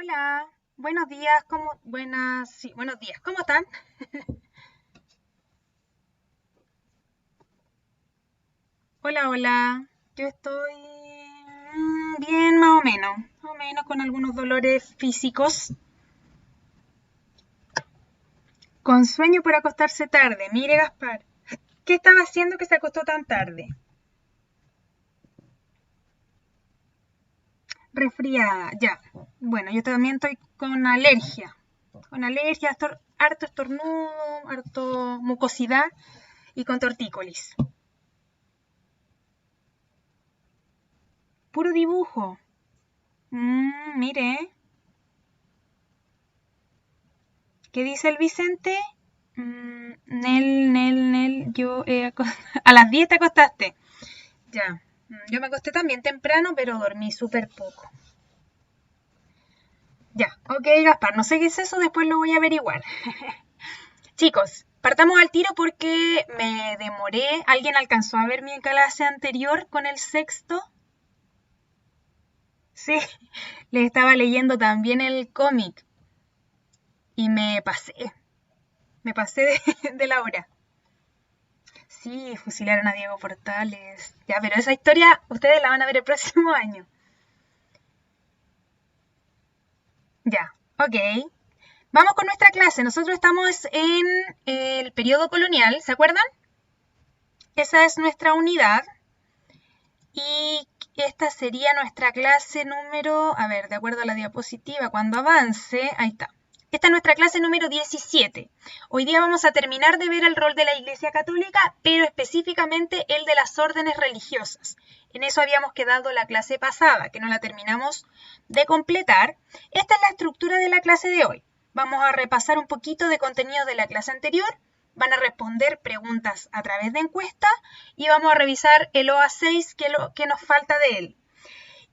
Hola, buenos días, sí, buenos días, ¿cómo están? Hola, hola, yo estoy bien, más o menos con algunos dolores físicos, con sueño por acostarse tarde. Mire, Gaspar, ¿qué estaba haciendo que se acostó tan tarde? Resfriada, ya. Bueno, yo también estoy con alergia, harto estornudo, harto mucosidad y con tortícolis. Puro dibujo. Mire, ¿qué dice el Vicente? Nel, a las 10 te acostaste. Ya. Yo me acosté también temprano, pero dormí súper poco. Ya, ok, Gaspar, no sé qué es eso, después lo voy a averiguar. Chicos, partamos al tiro porque me demoré. ¿Alguien alcanzó a ver mi clase anterior con el sexto? Sí, le estaba leyendo también el cómic y me pasé de la hora. Sí, fusilaron a Diego Portales. Ya, pero esa historia ustedes la van a ver el próximo año. Ya, ok. Vamos con nuestra clase. Nosotros estamos en el periodo colonial, ¿se acuerdan? Esa es nuestra unidad. Y esta sería nuestra clase número, a ver, de acuerdo a la diapositiva, cuando avance, ahí está. Esta es nuestra clase número 17. Hoy día vamos a terminar de ver el rol de la Iglesia Católica, pero específicamente el de las órdenes religiosas. En eso habíamos quedado la clase pasada, que no la terminamos de completar. Esta es la estructura de la clase de hoy. Vamos a repasar un poquito de contenido de la clase anterior, van a responder preguntas a través de encuesta y vamos a revisar el OA6 que nos falta de él.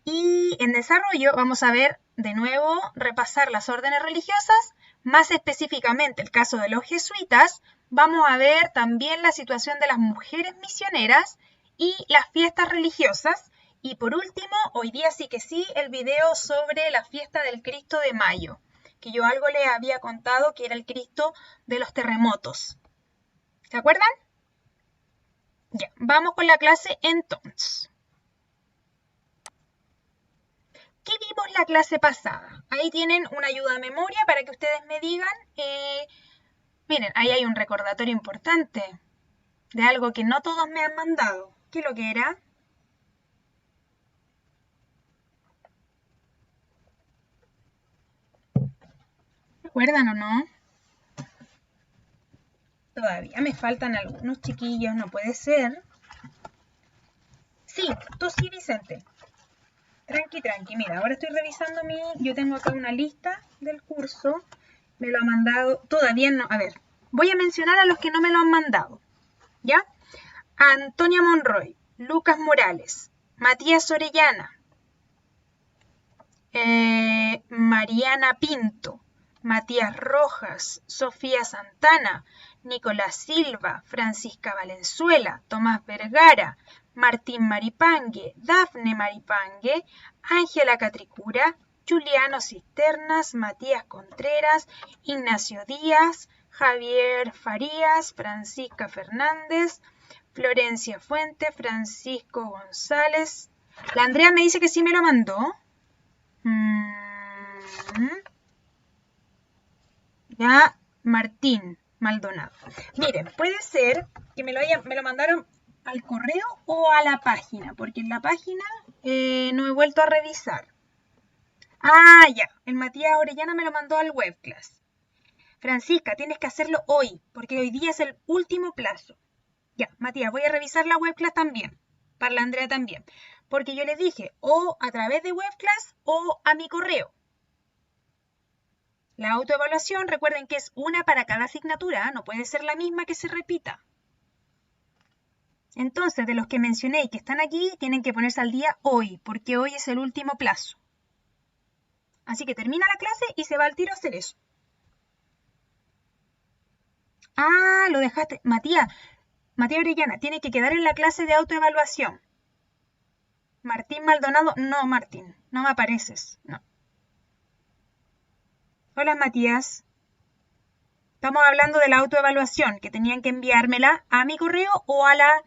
Y en desarrollo vamos a ver de nuevo, repasar las órdenes religiosas, más específicamente el caso de los jesuitas. Vamos a ver también la situación de las mujeres misioneras y las fiestas religiosas. Y por último, hoy día sí que sí, el video sobre la fiesta del Cristo de Mayo, que yo algo les había contado que era el Cristo de los terremotos. ¿Se acuerdan? Ya, vamos con la clase entonces. ¿Qué vimos la clase pasada? Ahí tienen una ayuda a memoria para que ustedes me digan. Miren, ahí hay un recordatorio importante de algo que no todos me han mandado. ¿Qué es lo que era? ¿Recuerdan o no? Todavía me faltan algunos chiquillos, no puede ser. Sí, tú sí, Vicente. Tranqui, tranqui. Mira, ahora estoy revisando Yo tengo acá una lista del curso. Me lo ha mandado. Todavía no. A ver, voy a mencionar a los que no me lo han mandado. ¿Ya? Antonia Monroy, Lucas Morales, Matías Orellana, Mariana Pinto, Matías Rojas, Sofía Santana, Nicolás Silva, Francisca Valenzuela, Tomás Vergara, Martín Maripangue, Dafne Maripangue, Ángela Catricura, Juliano Cisternas, Matías Contreras, Ignacio Díaz, Javier Farías, Francisca Fernández, Florencia Fuente, Francisco González. La Andrea me dice que sí me lo mandó. Ya, Martín Maldonado. Miren, puede ser que me lo mandaron al correo o a la página, porque en la página no he vuelto a revisar. Ah, ya, el Matías Orellana me lo mandó al webclass. Francisca, tienes que hacerlo hoy, porque hoy día es el último plazo. Ya, Matías, voy a revisar la webclass también, para la Andrea también, porque yo les dije o a través de webclass o a mi correo. La autoevaluación, recuerden que es una para cada asignatura, no puede ser la misma que se repita. Entonces, de los que mencioné y que están aquí, tienen que ponerse al día hoy, porque hoy es el último plazo. Así que termina la clase y se va al tiro a hacer eso. Ah, lo dejaste. Matías Orellana, tiene que quedar en la clase de autoevaluación. Martín Maldonado, no, Martín, no me apareces. No. Hola, Matías. Estamos hablando de la autoevaluación, que tenían que enviármela a mi correo o a la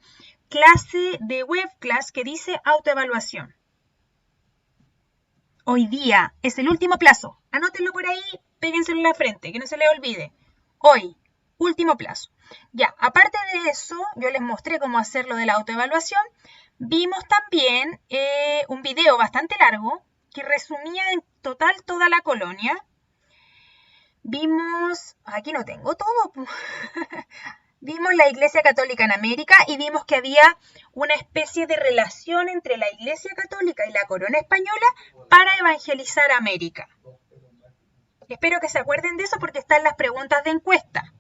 clase de webclass que dice autoevaluación. Hoy día es el último plazo. Anótenlo por ahí, péguenselo en la frente, que no se les olvide. Hoy, último plazo. Ya, aparte de eso, yo les mostré cómo hacerlo de la autoevaluación. Vimos también un video bastante largo que resumía en total toda la colonia. Vimos, aquí no tengo todo, vimos la Iglesia Católica en América y vimos que había una especie de relación entre la Iglesia Católica y la corona española para evangelizar América. Espero que se acuerden de eso porque están las preguntas de encuesta.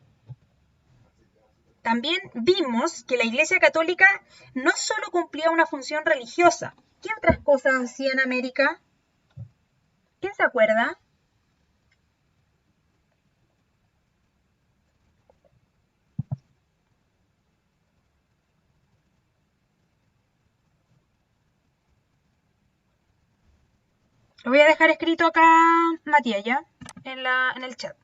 También vimos que la Iglesia Católica no solo cumplía una función religiosa. ¿Qué otras cosas hacía en América? ¿Quién se acuerda? Lo voy a dejar escrito acá, Matías, ¿ya? En el chat.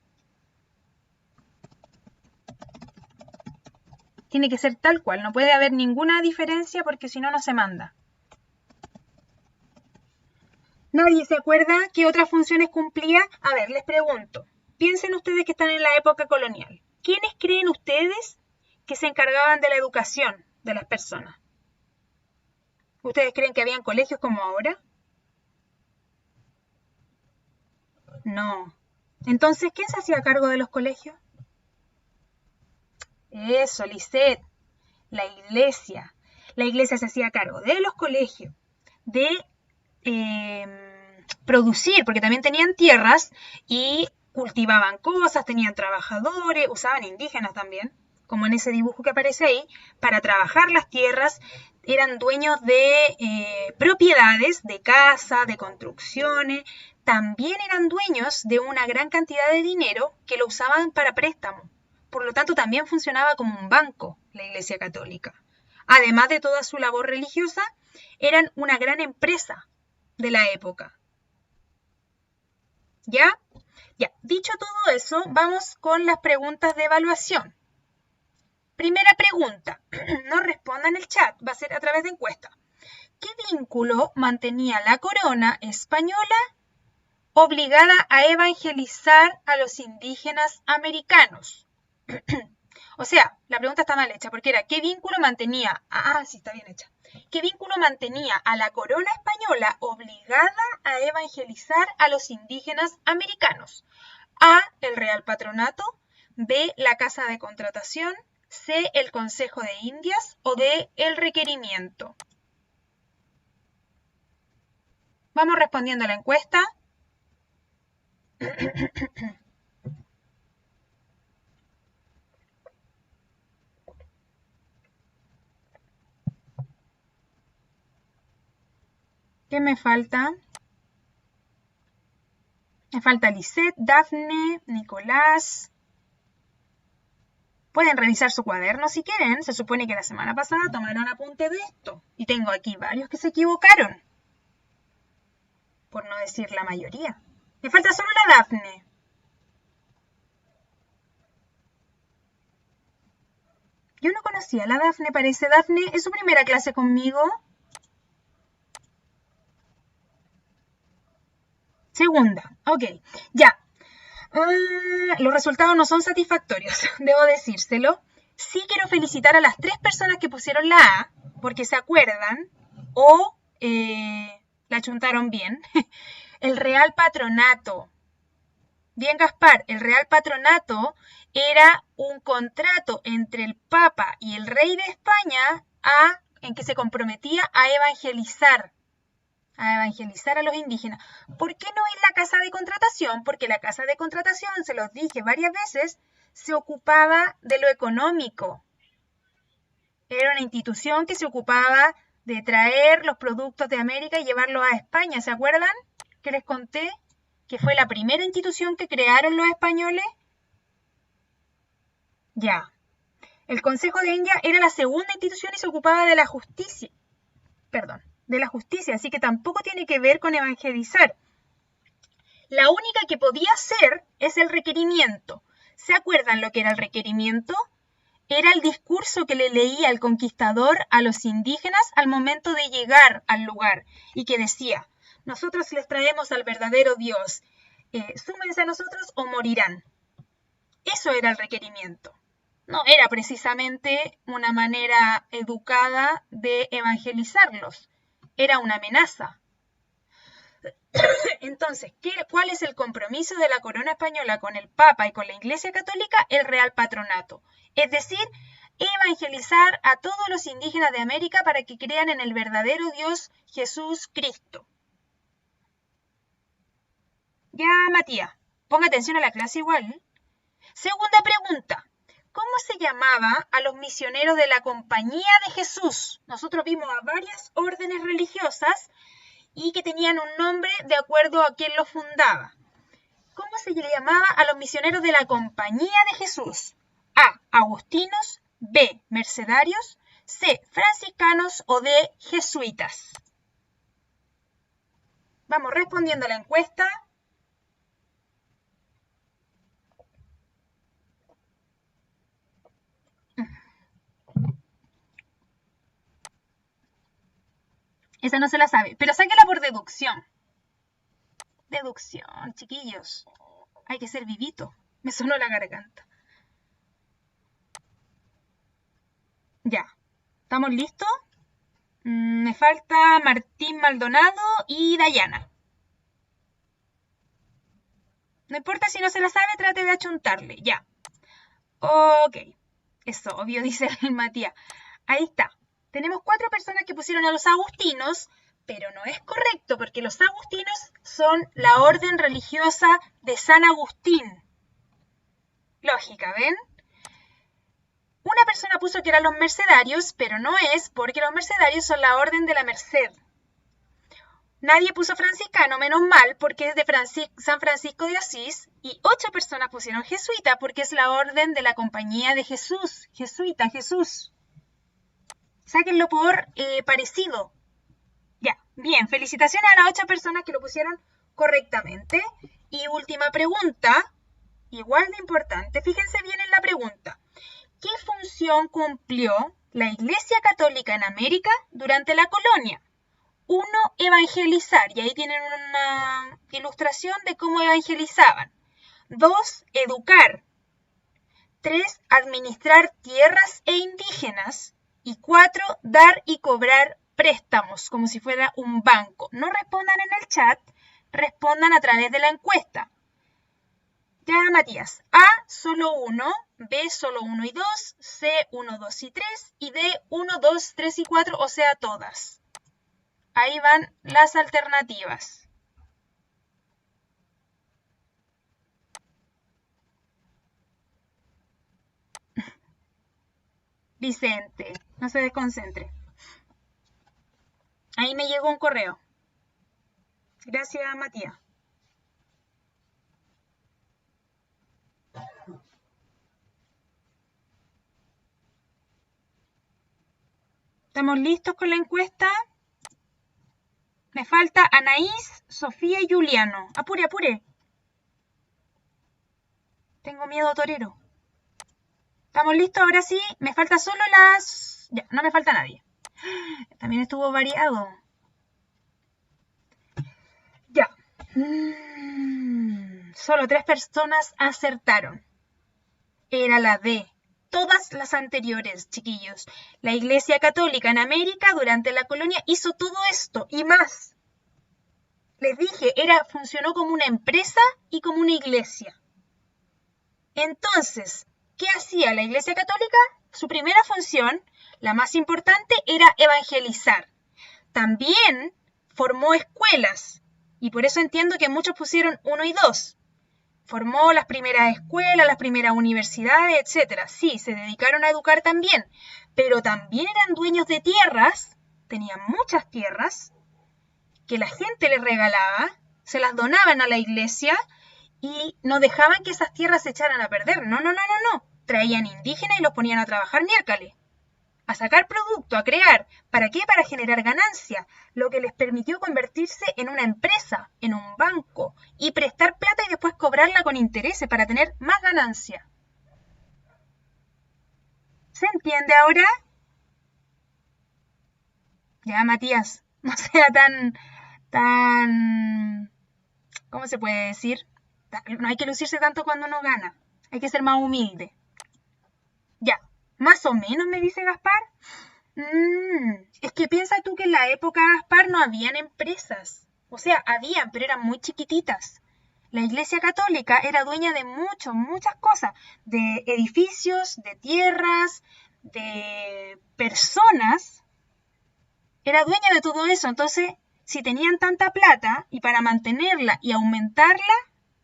Tiene que ser tal cual, no puede haber ninguna diferencia porque si no, no se manda. ¿Nadie se acuerda qué otras funciones cumplía? A ver, les pregunto. Piensen ustedes que están en la época colonial. ¿Quiénes creen ustedes que se encargaban de la educación de las personas? ¿Ustedes creen que habían colegios como ahora? No. Entonces, ¿quién se hacía cargo de los colegios? Eso, Lisette. La iglesia. La iglesia se hacía cargo de los colegios, de producir, porque también tenían tierras y cultivaban cosas, tenían trabajadores, usaban indígenas también, como en ese dibujo que aparece ahí, para trabajar las tierras, eran dueños de propiedades, de casa, de construcciones, también eran dueños de una gran cantidad de dinero que lo usaban para préstamos. Por lo tanto, también funcionaba como un banco la Iglesia Católica. Además de toda su labor religiosa, eran una gran empresa de la época. ¿Ya? Ya, dicho todo eso, vamos con las preguntas de evaluación. Primera pregunta, no responda en el chat, va a ser a través de encuesta. ¿Qué vínculo mantenía la corona española obligada a evangelizar a los indígenas americanos? O sea, la pregunta está mal hecha porque era ¿qué vínculo mantenía? Sí, está bien hecha. ¿Qué vínculo mantenía a la corona española obligada a evangelizar a los indígenas americanos? A, el Real Patronato, B, la Casa de Contratación, C, el Consejo de Indias o D, el requerimiento. Vamos respondiendo a la encuesta. ¿Qué me falta? Me falta Lisette, Dafne, Nicolás. Pueden revisar su cuaderno si quieren. Se supone que la semana pasada tomaron apunte de esto. Y tengo aquí varios que se equivocaron. Por no decir la mayoría. Me falta solo la Dafne. Yo no conocía a la Dafne, parece. Dafne, ¿es su primera clase conmigo? Segunda, ok, ya. Los resultados no son satisfactorios, debo decírselo. Sí quiero felicitar a las 3 personas que pusieron la A, porque se acuerdan o la chuntaron bien. El Real Patronato. Bien, Gaspar, el Real Patronato era un contrato entre el Papa y el Rey de España en que se comprometía a evangelizar a los indígenas. ¿Por qué no es la casa de contratación? Porque la casa de contratación, se los dije varias veces, se ocupaba de lo económico. Era una institución que se ocupaba de traer los productos de América y llevarlos a España. ¿Se acuerdan que les conté que fue la primera institución que crearon los españoles? Ya. El Consejo de India era la segunda institución y se ocupaba de la justicia. Perdón, de la justicia, así que tampoco tiene que ver con evangelizar. La única que podía hacer es el requerimiento. ¿Se acuerdan lo que era el requerimiento? Era el discurso que le leía el conquistador a los indígenas al momento de llegar al lugar y que decía, nosotros les traemos al verdadero Dios, súmense a nosotros o morirán. Eso era el requerimiento. No era precisamente una manera educada de evangelizarlos, era una amenaza. Entonces, ¿cuál es el compromiso de la corona española con el Papa y con la Iglesia Católica? El Real Patronato. Es decir, evangelizar a todos los indígenas de América para que crean en el verdadero Dios Jesús Cristo. Ya, Matías, ponga atención a la clase igual. Segunda pregunta. ¿Cómo se llamaba a los misioneros de la Compañía de Jesús? Nosotros vimos a varias órdenes religiosas y que tenían un nombre de acuerdo a quien lo fundaba. ¿Cómo se le llamaba a los misioneros de la Compañía de Jesús? A. Agustinos, B. Mercedarios, C. Franciscanos o D. Jesuitas. Vamos respondiendo a la encuesta. Esa no se la sabe, pero sáquela por deducción. Deducción, chiquillos. Hay que ser vivito. Me sonó la garganta. Ya. ¿Estamos listos? Me falta Martín Maldonado y Dayana. No importa si no se la sabe, trate de achuntarle. Ya. Ok. Es obvio, dice el Matías. Ahí está. Tenemos 4 personas que pusieron a los agustinos, pero no es correcto porque los agustinos son la orden religiosa de San Agustín. Lógica, ¿ven? Una persona puso que eran los mercedarios, pero no es porque los mercedarios son la orden de la Merced. Nadie puso franciscano, menos mal, porque es de San Francisco de Asís, y 8 personas pusieron jesuita porque es la orden de la Compañía de Jesús. Jesuita, Jesús. Sáquenlo por parecido. Ya, bien, felicitaciones a las 8 personas que lo pusieron correctamente. Y última pregunta, igual de importante, fíjense bien en la pregunta. ¿Qué función cumplió la Iglesia Católica en América durante la colonia? 1, evangelizar, y ahí tienen una ilustración de cómo evangelizaban. 2, educar. 3, administrar tierras e indígenas. Y 4, dar y cobrar préstamos, como si fuera un banco. No respondan en el chat, respondan a través de la encuesta. Ya, Matías. A, solo 1, B, solo 1 y 2, C, 1, 2 y 3, y D, 1, 2, 3 y 4, o sea, todas. Ahí van las alternativas. Vicente, no se desconcentre. Ahí me llegó un correo. Gracias, Matías. ¿Estamos listos con la encuesta? Me falta Anaís, Sofía y Juliano. Apure, apure. Tengo miedo, torero. ¿Estamos listos? Ahora sí. Me falta solo las... Ya, no me falta nadie. También estuvo variado. Ya. Solo 3 personas acertaron. Era la D. Todas las anteriores, chiquillos. La Iglesia Católica en América durante la colonia hizo todo esto y más. Les dije, funcionó como una empresa y como una iglesia. Entonces, ¿qué hacía la Iglesia Católica? Su primera función, la más importante, era evangelizar. También formó escuelas, y por eso entiendo que muchos pusieron 1 y 2. Formó las primeras escuelas, las primeras universidades, etc. Sí, se dedicaron a educar también, pero también eran dueños de tierras, tenían muchas tierras, que la gente les regalaba, se las donaban a la iglesia y no dejaban que esas tierras se echaran a perder. No. Traían indígenas y los ponían a trabajar miércoles. a sacar producto, a crear. ¿Para qué? Para generar ganancia, lo que les permitió convertirse en una empresa, en un banco, y prestar plata y después cobrarla con intereses para tener más ganancia. ¿Se entiende ahora? Ya, Matías, no sea tan, ¿cómo se puede decir? No hay que lucirse tanto cuando uno gana, hay que ser más humilde. Ya, más o menos me dice Gaspar. Es que piensa tú que en la época, Gaspar, no habían empresas. O sea, habían, pero eran muy chiquititas. La Iglesia Católica era dueña de muchas cosas, de edificios, de tierras, de personas. Era dueña de todo eso. Entonces, si tenían tanta plata y para mantenerla y aumentarla,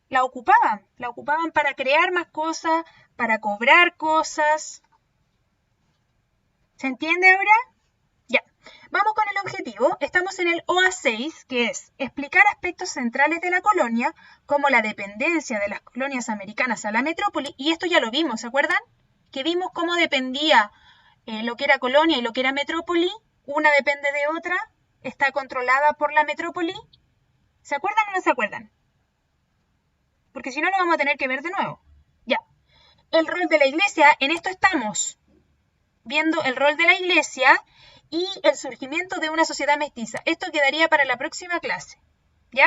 la ocupaban. La ocupaban para crear más cosas, para cobrar cosas. ¿Se entiende ahora? Ya. Vamos con el objetivo. Estamos en el OA6, que es explicar aspectos centrales de la colonia, como la dependencia de las colonias americanas a la metrópoli. Y esto ya lo vimos, ¿se acuerdan? Que vimos cómo dependía lo que era colonia y lo que era metrópoli. Una depende de otra. Está controlada por la metrópoli. ¿Se acuerdan o no se acuerdan? Porque si no, lo vamos a tener que ver de nuevo. Ya. El rol de la iglesia, en esto estamos viendo el rol de la iglesia y el surgimiento de una sociedad mestiza. Esto quedaría para la próxima clase. ¿Ya?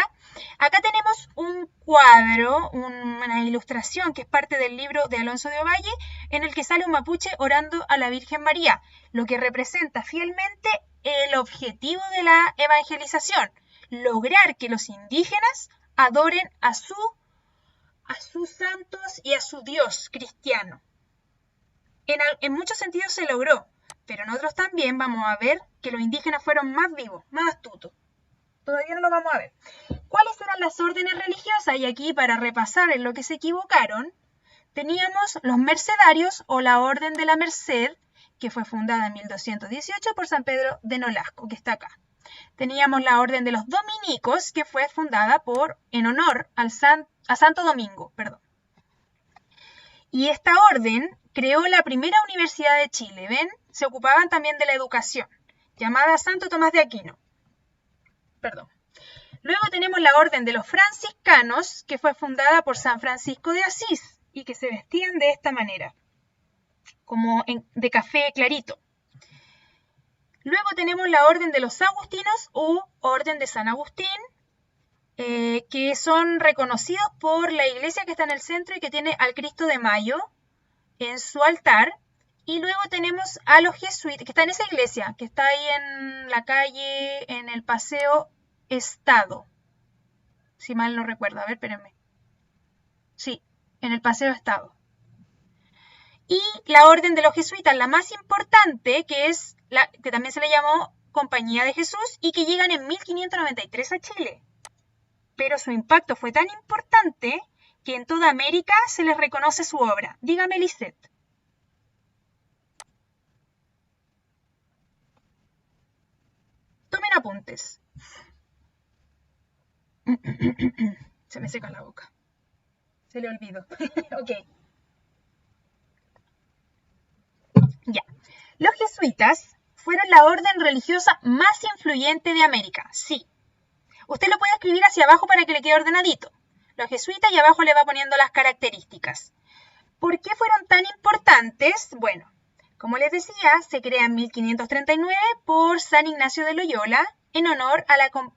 Acá tenemos un cuadro, una ilustración que es parte del libro de Alonso de Ovalle, en el que sale un mapuche orando a la Virgen María, lo que representa fielmente el objetivo de la evangelización, lograr que los indígenas adoren a sus santos y a su Dios cristiano. En muchos sentidos se logró, pero en otros también vamos a ver que los indígenas fueron más vivos, más astutos. Todavía no lo vamos a ver. ¿Cuáles eran las órdenes religiosas? Y aquí, para repasar en lo que se equivocaron, teníamos los mercedarios o la Orden de la Merced, que fue fundada en 1218 por San Pedro de Nolasco, que está acá. Teníamos la Orden de los Dominicos, que fue fundada en honor a Santo Domingo, perdón. Y esta orden creó la primera universidad de Chile, ¿ven? Se ocupaban también de la educación, llamada Santo Tomás de Aquino. Perdón. Luego tenemos la Orden de los Franciscanos, que fue fundada por San Francisco de Asís y que se vestían de esta manera, como de café clarito. Luego tenemos la Orden de los Agustinos o Orden de San Agustín, que son reconocidos por la iglesia que está en el centro y que tiene al Cristo de Mayo en su altar. Y luego tenemos a los jesuitas, que está en esa iglesia, que está ahí en la calle, en el Paseo Estado. Si mal no recuerdo, a ver, espérenme. Sí, en el Paseo Estado. Y la orden de los jesuitas, la más importante, que es la que también se le llamó Compañía de Jesús y que llegan en 1593 a Chile. Pero su impacto fue tan importante que en toda América se les reconoce su obra. Dígame, Lisette. Tomen apuntes. Se me seca la boca. Se le olvidó. Ok. Ya. Los jesuitas fueron la orden religiosa más influyente de América. Sí. Usted lo puede escribir hacia abajo para que le quede ordenadito. Los jesuitas y abajo le va poniendo las características. ¿Por qué fueron tan importantes? Bueno, como les decía, se crea en 1539 por San Ignacio de Loyola en honor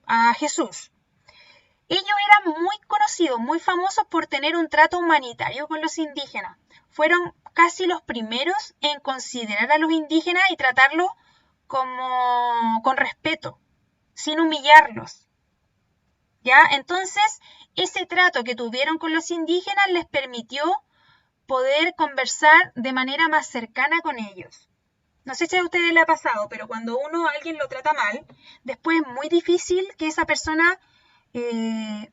a Jesús. Ellos eran muy conocidos, muy famosos por tener un trato humanitario con los indígenas. Fueron casi los primeros en considerar a los indígenas y tratarlos con respeto, sin humillarlos. ¿Ya? Entonces, ese trato que tuvieron con los indígenas les permitió poder conversar de manera más cercana con ellos. No sé si a ustedes les ha pasado, pero cuando alguien lo trata mal, después es muy difícil que esa persona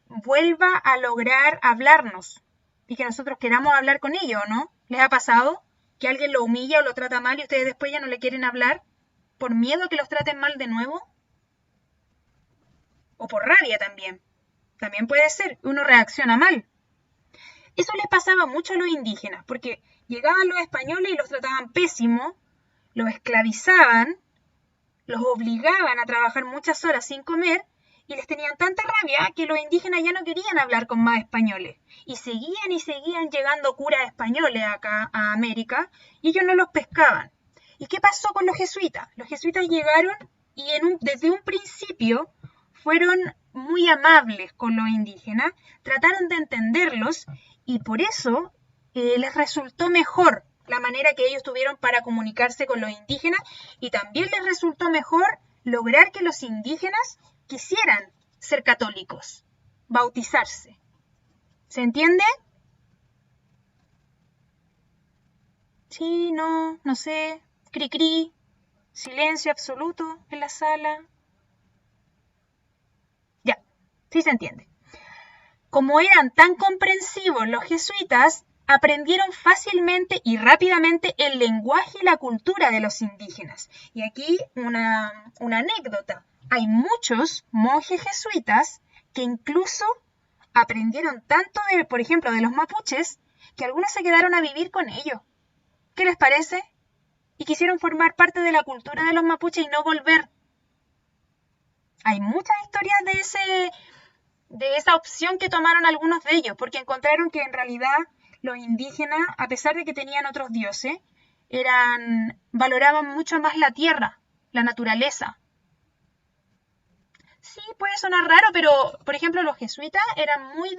vuelva a lograr hablarnos y que nosotros queramos hablar con ellos, ¿no? ¿Les ha pasado que alguien lo humilla o lo trata mal y ustedes después ya no le quieren hablar por miedo a que los traten mal de nuevo? O por rabia también. También puede ser, uno reacciona mal. Eso les pasaba mucho a los indígenas, porque llegaban los españoles y los trataban pésimo, los esclavizaban, los obligaban a trabajar muchas horas sin comer y les tenían tanta rabia que los indígenas ya no querían hablar con más españoles. Y seguían llegando curas españoles acá a América y ellos no los pescaban. ¿Y qué pasó con los jesuitas? Los jesuitas llegaron y desde un principio fueron muy amables con los indígenas, trataron de entenderlos y por eso les resultó mejor la manera que ellos tuvieron para comunicarse con los indígenas y también les resultó mejor lograr que los indígenas quisieran ser católicos, bautizarse. ¿Se entiende? Sí, no sé, cri, silencio absoluto en la sala. Ya, sí se entiende. Como eran tan comprensivos los jesuitas, aprendieron fácilmente y rápidamente el lenguaje y la cultura de los indígenas. Y aquí una anécdota. Hay muchos monjes jesuitas que incluso aprendieron tanto, por ejemplo, de los mapuches, que algunos se quedaron a vivir con ellos. ¿Qué les parece? Y quisieron formar parte de la cultura de los mapuches y no volver. Hay muchas historias de esa opción que tomaron algunos de ellos, porque encontraron que en realidad los indígenas, a pesar de que tenían otros dioses, valoraban mucho más la tierra, la naturaleza. Sí, puede sonar raro, pero por ejemplo los jesuitas eran muy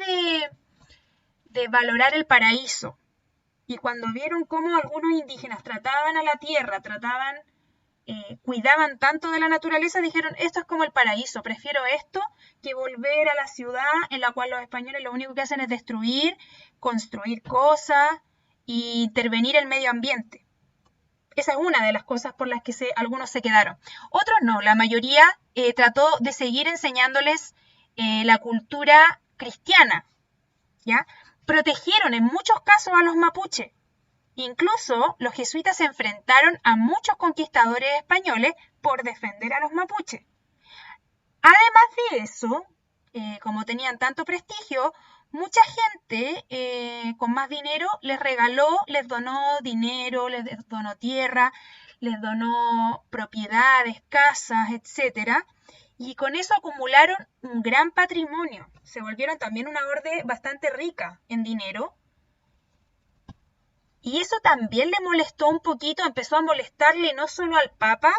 de valorar el paraíso. Y cuando vieron cómo algunos indígenas trataban a la tierra, cuidaban tanto de la naturaleza, dijeron, esto es como el paraíso, prefiero esto que volver a la ciudad en la cual los españoles lo único que hacen es destruir, construir cosas y intervenir el medio ambiente. Esa es una de las cosas por las que algunos se quedaron. Otros no, la mayoría trató de seguir enseñándoles la cultura cristiana, ¿ya? Protegieron en muchos casos a los mapuches. Incluso los jesuitas se enfrentaron a muchos conquistadores españoles por defender a los mapuches. Además de eso, como tenían tanto prestigio, mucha gente con más dinero les donó dinero, les donó tierra, les donó propiedades, casas, etc. Y con eso acumularon un gran patrimonio. Se volvieron también una orden bastante rica en dinero. Y eso también le molestó un poquito, empezó a molestarle no solo al Papa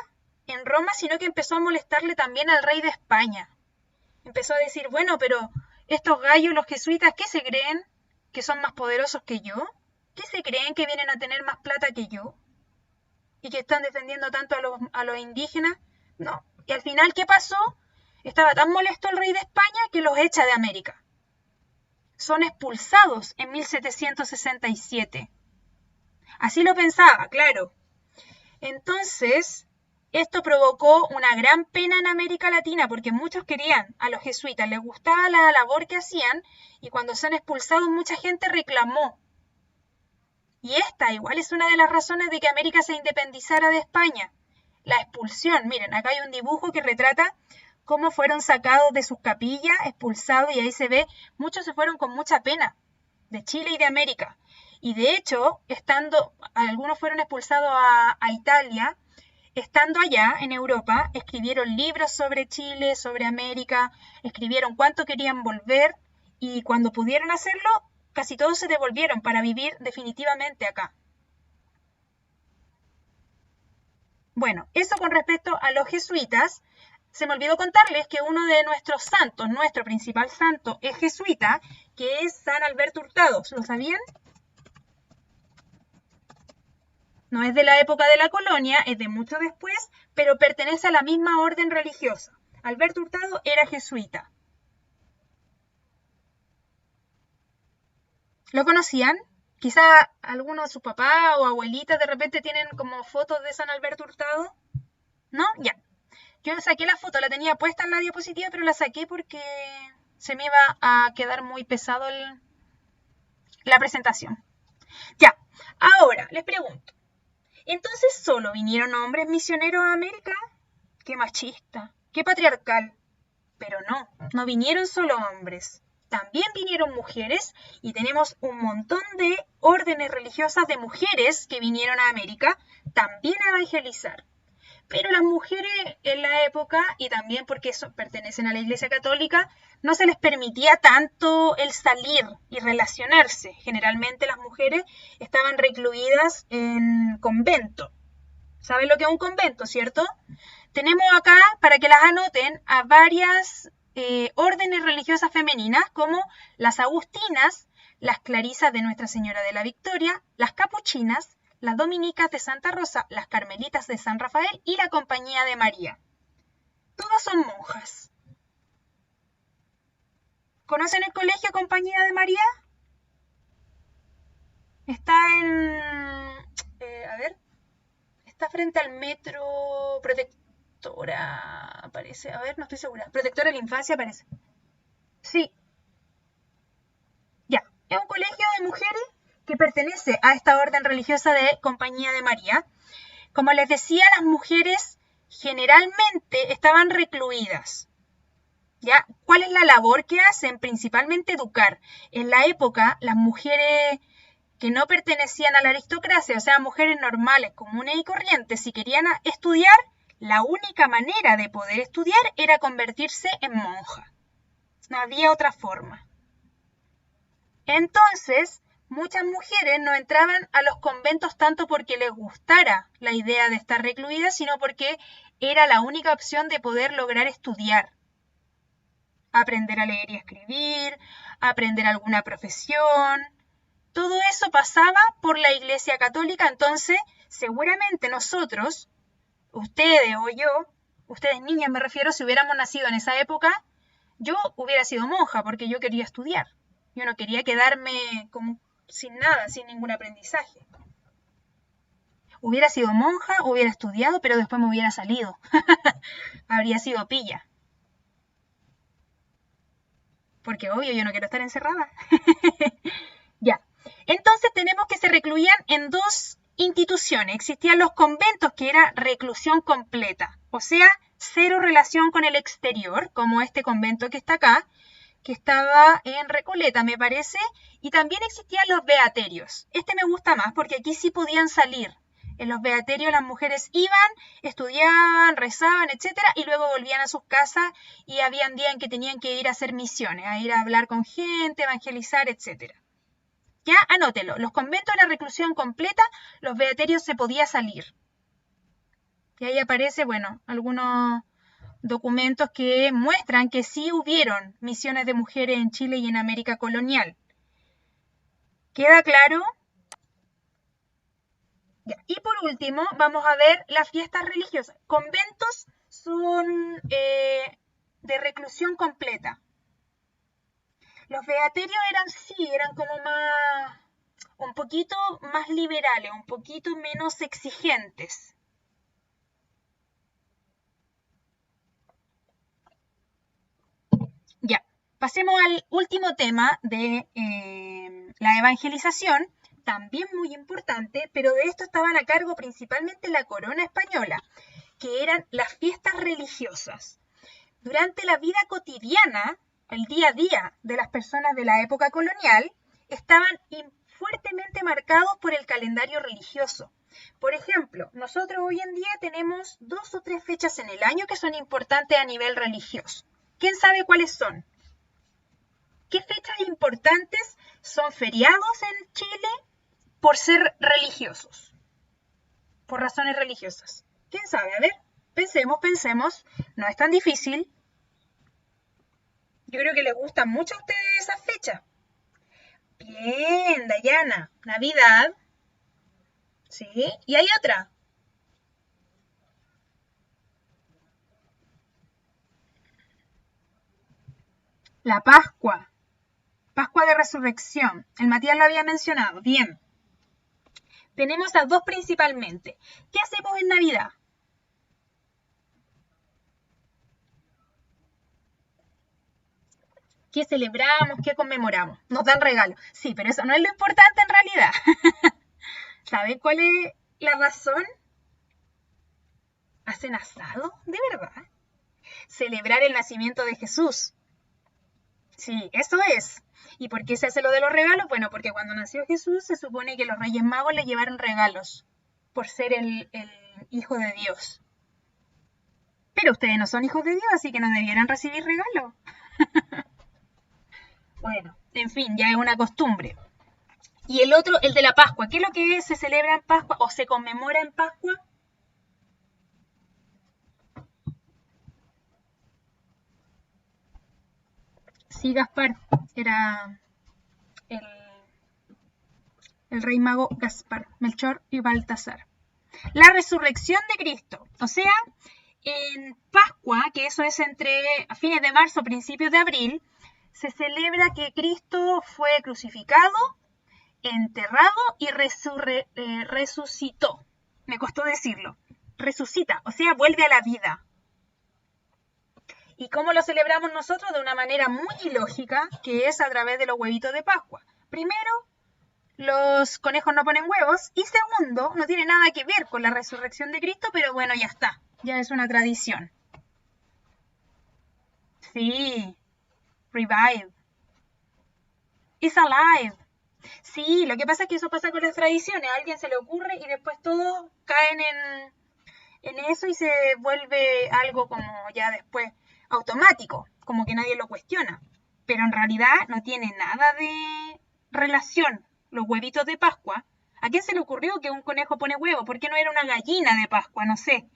en Roma, sino que empezó a molestarle también al rey de España. Empezó a decir, bueno, pero estos gallos, los jesuitas, ¿qué se creen? ¿Que son más poderosos que yo? ¿Qué se creen que vienen a tener más plata que yo? ¿Y que están defendiendo tanto a los indígenas? No. Y al final, ¿qué pasó? Estaba tan molesto el rey de España que los echa de América. Son expulsados en 1767. Así lo pensaba, claro. Entonces, esto provocó una gran pena en América Latina porque muchos querían a los jesuitas, les gustaba la labor que hacían y cuando son expulsados mucha gente reclamó. Y esta igual es una de las razones de que América se independizara de España. La expulsión, miren, acá hay un dibujo que retrata cómo fueron sacados de sus capillas, expulsados y ahí se ve, muchos se fueron con mucha pena de Chile y de América. Y de hecho, algunos fueron expulsados a Italia, estando allá en Europa, escribieron libros sobre Chile, sobre América, escribieron cuánto querían volver y cuando pudieron hacerlo, casi todos se devolvieron para vivir definitivamente acá. Bueno, eso con respecto a los jesuitas. Se me olvidó contarles que uno de nuestros santos, nuestro principal santo, es jesuita, que es San Alberto Hurtado. ¿Lo sabían? No es de la época de la colonia, es de mucho después, pero pertenece a la misma orden religiosa. Alberto Hurtado era jesuita. ¿Lo conocían? Quizá alguno de sus papás o abuelitas de repente tienen como fotos de San Alberto Hurtado. ¿No? Ya. Yo saqué la foto, la tenía puesta en la diapositiva, pero la saqué porque se me iba a quedar muy pesado la presentación. Ya. Ahora, les pregunto. ¿Entonces solo vinieron hombres misioneros a América? ¡Qué machista! ¡Qué patriarcal! Pero no vinieron solo hombres. también vinieron mujeres y tenemos un montón de órdenes religiosas de mujeres que vinieron a América también a evangelizar. Pero las mujeres en la época, y también porque pertenecen a la Iglesia Católica, no se les permitía tanto el salir y relacionarse. Generalmente las mujeres estaban recluidas en convento. ¿Saben lo que es un convento, cierto? Tenemos acá, para que las anoten, a varias órdenes religiosas femeninas, como las agustinas, las clarisas de Nuestra Señora de la Victoria, las capuchinas, las dominicas de Santa Rosa, las carmelitas de San Rafael y la Compañía de María. Todas son monjas. ¿Conocen el colegio Compañía de María? Está está frente al metro Protectora, parece. A ver, no estoy segura. Protectora de la Infancia, parece. Sí. Ya. Es un colegio de mujeres que pertenece a esta orden religiosa de Compañía de María. Como les decía, las mujeres generalmente estaban recluidas. ¿Ya? ¿Cuál es la labor que hacen? Principalmente educar. En la época, las mujeres que no pertenecían a la aristocracia, o sea, mujeres normales, comunes y corrientes, si querían estudiar, la única manera de poder estudiar era convertirse en monja. No había otra forma. Entonces, muchas mujeres no entraban a los conventos tanto porque les gustara la idea de estar recluidas, sino porque era la única opción de poder lograr estudiar. Aprender a leer y escribir, aprender alguna profesión. Todo eso pasaba por la Iglesia Católica, entonces seguramente nosotros, ustedes o yo, ustedes niñas me refiero, si hubiéramos nacido en esa época, yo hubiera sido monja porque yo quería estudiar. Yo no quería quedarme sin nada, sin ningún aprendizaje. Hubiera sido monja, hubiera estudiado, pero después me hubiera salido. Habría sido pilla. Porque obvio, yo no quiero estar encerrada. Ya. Entonces tenemos que se recluían en dos instituciones. Existían los conventos, que era reclusión completa. O sea, cero relación con el exterior, como este convento que está acá, que estaba en Recoleta, me parece, y también existían los beaterios. Este me gusta más porque aquí sí podían salir. En los beaterios las mujeres iban, estudiaban, rezaban, etcétera, y luego volvían a sus casas y habían días en que tenían que ir a hacer misiones, a ir a hablar con gente, evangelizar, etcétera. Ya, anótelo. Los conventos de la reclusión completa, los beaterios se podía salir. Y ahí aparece, bueno, algunos documentos que muestran que sí hubieron misiones de mujeres en Chile y en América colonial. ¿Queda claro? Ya. Y por último, vamos a ver las fiestas religiosas. Conventos son de reclusión completa. Los beaterios eran como un poquito más liberales, un poquito menos exigentes. Ya, pasemos al último tema de la evangelización, también muy importante, pero de esto estaban a cargo principalmente la corona española, que eran las fiestas religiosas. Durante la vida cotidiana, el día a día de las personas de la época colonial, estaban fuertemente marcados por el calendario religioso. Por ejemplo, nosotros hoy en día tenemos 2 o 3 fechas en el año que son importantes a nivel religioso. ¿Quién sabe cuáles son? ¿Qué fechas importantes son feriados en Chile por ser religiosos? Por razones religiosas. ¿Quién sabe? A ver, pensemos. No es tan difícil. Yo creo que les gustan mucho a ustedes esas fechas. Bien, Dayana. Navidad. Sí. Y hay otra. La Pascua. Pascua de Resurrección. El Matías lo había mencionado. Bien. Tenemos a dos principalmente. ¿Qué hacemos en Navidad? ¿Qué celebramos? ¿Qué conmemoramos? Nos dan regalos. Sí, pero eso no es lo importante en realidad. ¿Saben cuál es la razón? ¿Hacen asado? ¿De verdad? Celebrar el nacimiento de Jesús. Sí, eso es. ¿Y por qué se hace lo de los regalos? Bueno, porque cuando nació Jesús se supone que los Reyes Magos le llevaron regalos por ser el Hijo de Dios. Pero ustedes no son hijos de Dios, así que no debieran recibir regalos. Bueno, en fin, ya es una costumbre. Y el otro, el de la Pascua. ¿Qué es lo que se celebra en Pascua o se conmemora en Pascua? Sí, Gaspar, era el, el rey mago Gaspar, Melchor y Baltasar. La resurrección de Cristo. O sea, en Pascua, que eso es entre fines de marzo, principios de abril, se celebra que Cristo fue crucificado, enterrado y resucitó. Me costó decirlo. Resucita, o sea, vuelve a la vida. ¿Y cómo lo celebramos nosotros? De una manera muy ilógica, que es a través de los huevitos de Pascua. Primero, los conejos no ponen huevos. Y segundo, no tiene nada que ver con la resurrección de Cristo, pero bueno, ya está. Ya es una tradición. Sí, revive. It's alive. Sí, lo que pasa es que eso pasa con las tradiciones. A alguien se le ocurre y después todos caen en eso y se vuelve algo como ya después automático, como que nadie lo cuestiona. Pero en realidad no tiene nada de relación los huevitos de Pascua. ¿A quién se le ocurrió que un conejo pone huevo? ¿Por qué no era una gallina de Pascua? No sé.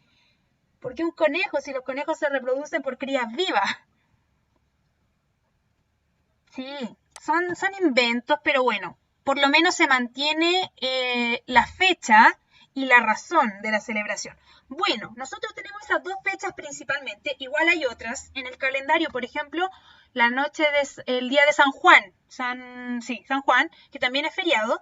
¿Por qué un conejo si los conejos se reproducen por crías vivas? Sí, son inventos, pero bueno, por lo menos se mantiene la fecha y la razón de la celebración. Bueno, nosotros tenemos esas dos fechas principalmente, igual hay otras. En el calendario, por ejemplo, el día de San Juan, San Juan, que también es feriado,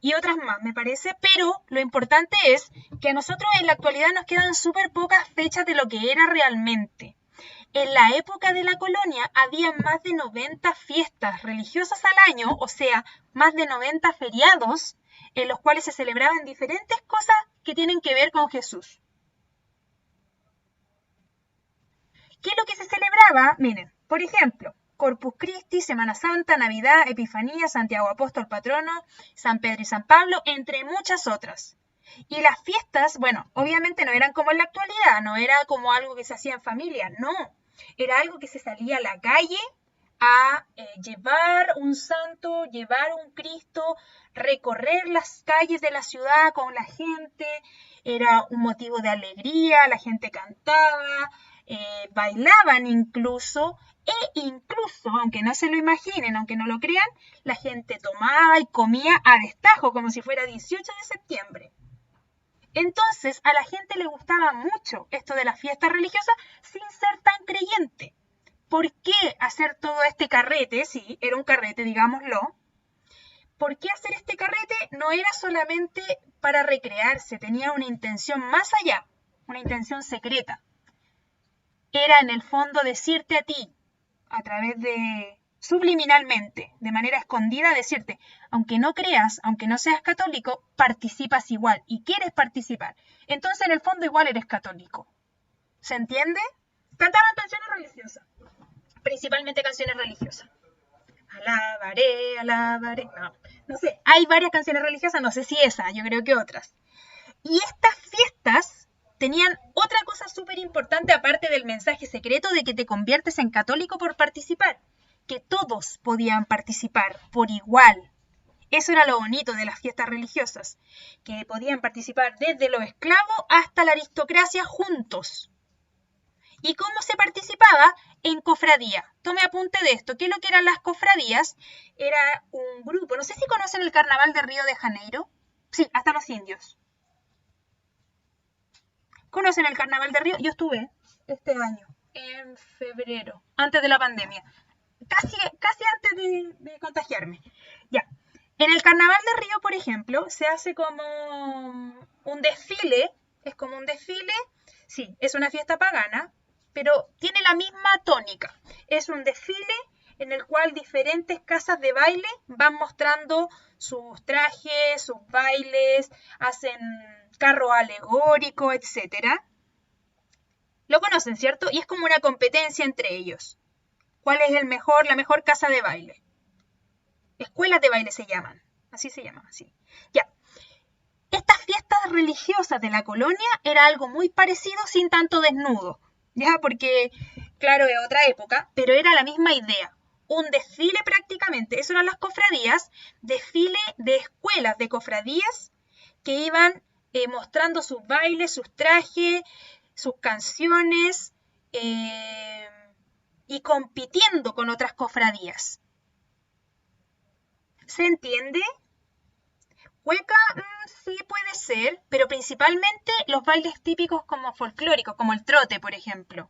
y otras más, me parece, pero lo importante es que a nosotros en la actualidad nos quedan súper pocas fechas de lo que era realmente. En la época de la colonia había más de 90 fiestas religiosas al año, o sea, más de 90 feriados en los cuales se celebraban diferentes cosas que tienen que ver con Jesús. ¿Qué es lo que se celebraba? Miren, por ejemplo, Corpus Christi, Semana Santa, Navidad, Epifanía, Santiago Apóstol Patrono, San Pedro y San Pablo, entre muchas otras. Y las fiestas, bueno, obviamente no eran como en la actualidad, no era como algo que se hacía en familia, no. Era algo que se salía a la calle a llevar un santo, llevar un Cristo, recorrer las calles de la ciudad con la gente, era un motivo de alegría, la gente cantaba, bailaban incluso, e incluso, aunque no se lo imaginen, aunque no lo crean, la gente tomaba y comía a destajo, como si fuera 18 de septiembre. Entonces a la gente le gustaba mucho esto de las fiestas religiosas sin ser tan creyente. ¿Por qué hacer todo este carrete? Sí, era un carrete, digámoslo. ¿Por qué hacer este carrete? No era solamente para recrearse, tenía una intención más allá, una intención secreta. Era en el fondo decirte a ti, a través de subliminalmente, de manera escondida, decirte, aunque no creas, aunque no seas católico, participas igual y quieres participar. Entonces, en el fondo, igual eres católico. ¿Se entiende? Cantaban canciones religiosas, principalmente canciones religiosas. Alabaré, alabaré. No sé, hay varias canciones religiosas, no sé si esa, yo creo que otras. Y estas fiestas tenían otra cosa súper importante aparte del mensaje secreto de que te conviertes en católico por participar, que todos podían participar por igual. Eso era lo bonito de las fiestas religiosas, que podían participar desde los esclavos hasta la aristocracia juntos. ¿Y cómo se participaba? En cofradía. Tome apunte de esto. ¿Qué es lo que eran las cofradías? Era un grupo. No sé si conocen el carnaval de Río de Janeiro. Sí, hasta los indios. ¿Conocen el carnaval de Río? Yo estuve este año, en febrero, antes de la pandemia. Casi antes de contagiarme. Ya. En el carnaval de Río, por ejemplo, se hace como un desfile. Es como un desfile. Sí, es una fiesta pagana, pero tiene la misma tónica. Es un desfile en el cual diferentes casas de baile van mostrando sus trajes, sus bailes, hacen carro alegórico, etc. Lo conocen, ¿cierto? Y es como una competencia entre ellos. ¿Cuál es la mejor casa de baile? Escuelas de baile se llaman. Así se llaman, así. Ya. Estas fiestas religiosas de la colonia era algo muy parecido sin tanto desnudo. Ya, porque, claro, es otra época, pero era la misma idea. Un desfile prácticamente. Eso eran las cofradías. Desfile de escuelas de cofradías que iban mostrando sus bailes, sus trajes, sus canciones y compitiendo con otras cofradías. ¿Se entiende? Cueca, sí puede ser, pero principalmente los bailes típicos como folclóricos, como el trote, por ejemplo.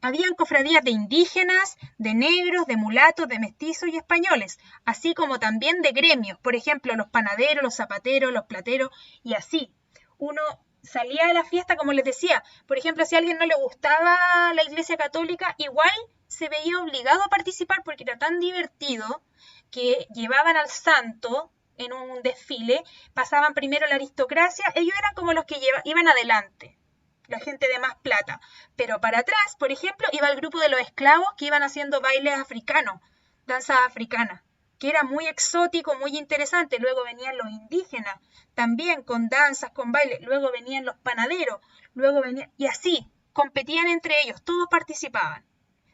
Habían cofradías de indígenas, de negros, de mulatos, de mestizos y españoles, así como también de gremios, por ejemplo, los panaderos, los zapateros, los plateros, y así. Uno salía de la fiesta, como les decía, por ejemplo, si a alguien no le gustaba la Iglesia Católica, igual se veía obligado a participar porque era tan divertido que llevaban al santo en un desfile, pasaban primero la aristocracia, ellos eran como los que iban adelante, la gente de más plata, pero para atrás, por ejemplo, iba el grupo de los esclavos que iban haciendo bailes africanos, danzas africanas, que era muy exótico, muy interesante. Luego venían los indígenas, también con danzas, con bailes, luego venían los panaderos, luego venían, y así, competían entre ellos, todos participaban.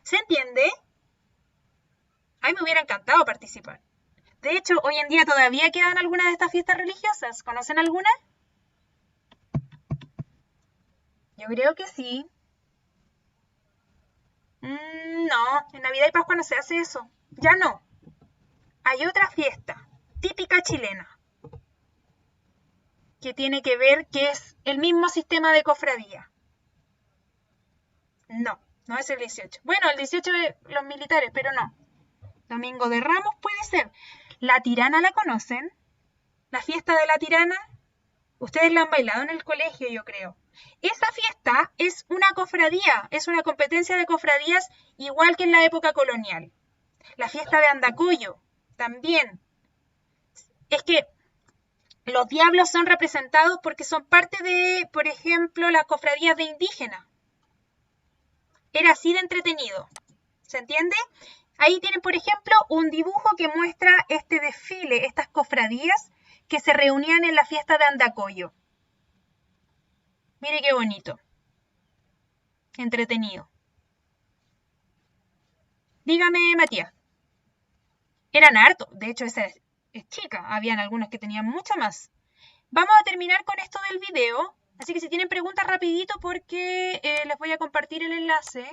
¿Se entiende? A mí me hubiera encantado participar. De hecho, hoy en día todavía quedan algunas de estas fiestas religiosas. ¿Conocen alguna? Yo creo que sí. No, en Navidad y Pascua no se hace eso. Ya no. Hay otra fiesta, típica chilena, que tiene que ver que es el mismo sistema de cofradía. No, no es el 18. Bueno, el 18 de los militares, pero no. Domingo de Ramos puede ser. ¿La Tirana la conocen? ¿La fiesta de la Tirana? Ustedes la han bailado en el colegio, yo creo. Esa fiesta es una cofradía, es una competencia de cofradías igual que en la época colonial. La fiesta de Andacollo, también. Es que los diablos son representados porque son parte de, por ejemplo, las cofradías de indígenas. Era así de entretenido. ¿Se entiende? Ahí tienen, por ejemplo, un dibujo que muestra este desfile, estas cofradías que se reunían en la fiesta de Andacollo. Mire qué bonito. Entretenido. Dígame, Matías. Eran hartos. De hecho, esa es chica. Habían algunas que tenían mucha más. Vamos a terminar con esto del video. Así que si tienen preguntas, rapidito porque les voy a compartir el enlace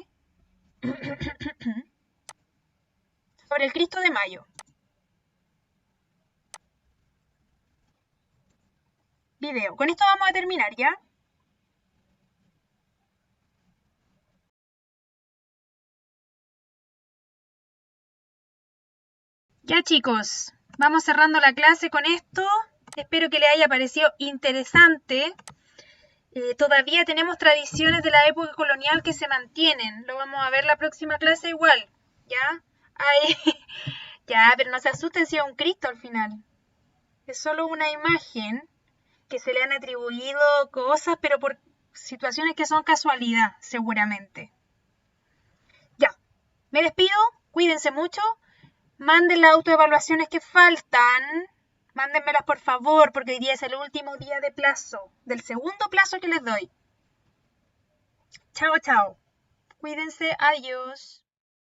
sobre el Cristo de Mayo. Video. Con esto vamos a terminar, ¿ya? Ya chicos, vamos cerrando la clase con esto. Espero que les haya parecido interesante. Todavía tenemos tradiciones de la época colonial que se mantienen. Lo vamos a ver la próxima clase igual. ¿Ya? Ay, ya, pero no se asusten si es un Cristo al final. Es solo una imagen que se le han atribuido cosas, pero por situaciones que son casualidad, seguramente. Ya, me despido. Cuídense mucho. Manden las autoevaluaciones que faltan. Mándenmelas por favor, porque hoy día es el último día de plazo, del segundo plazo que les doy. Chao, chao. Cuídense, adiós.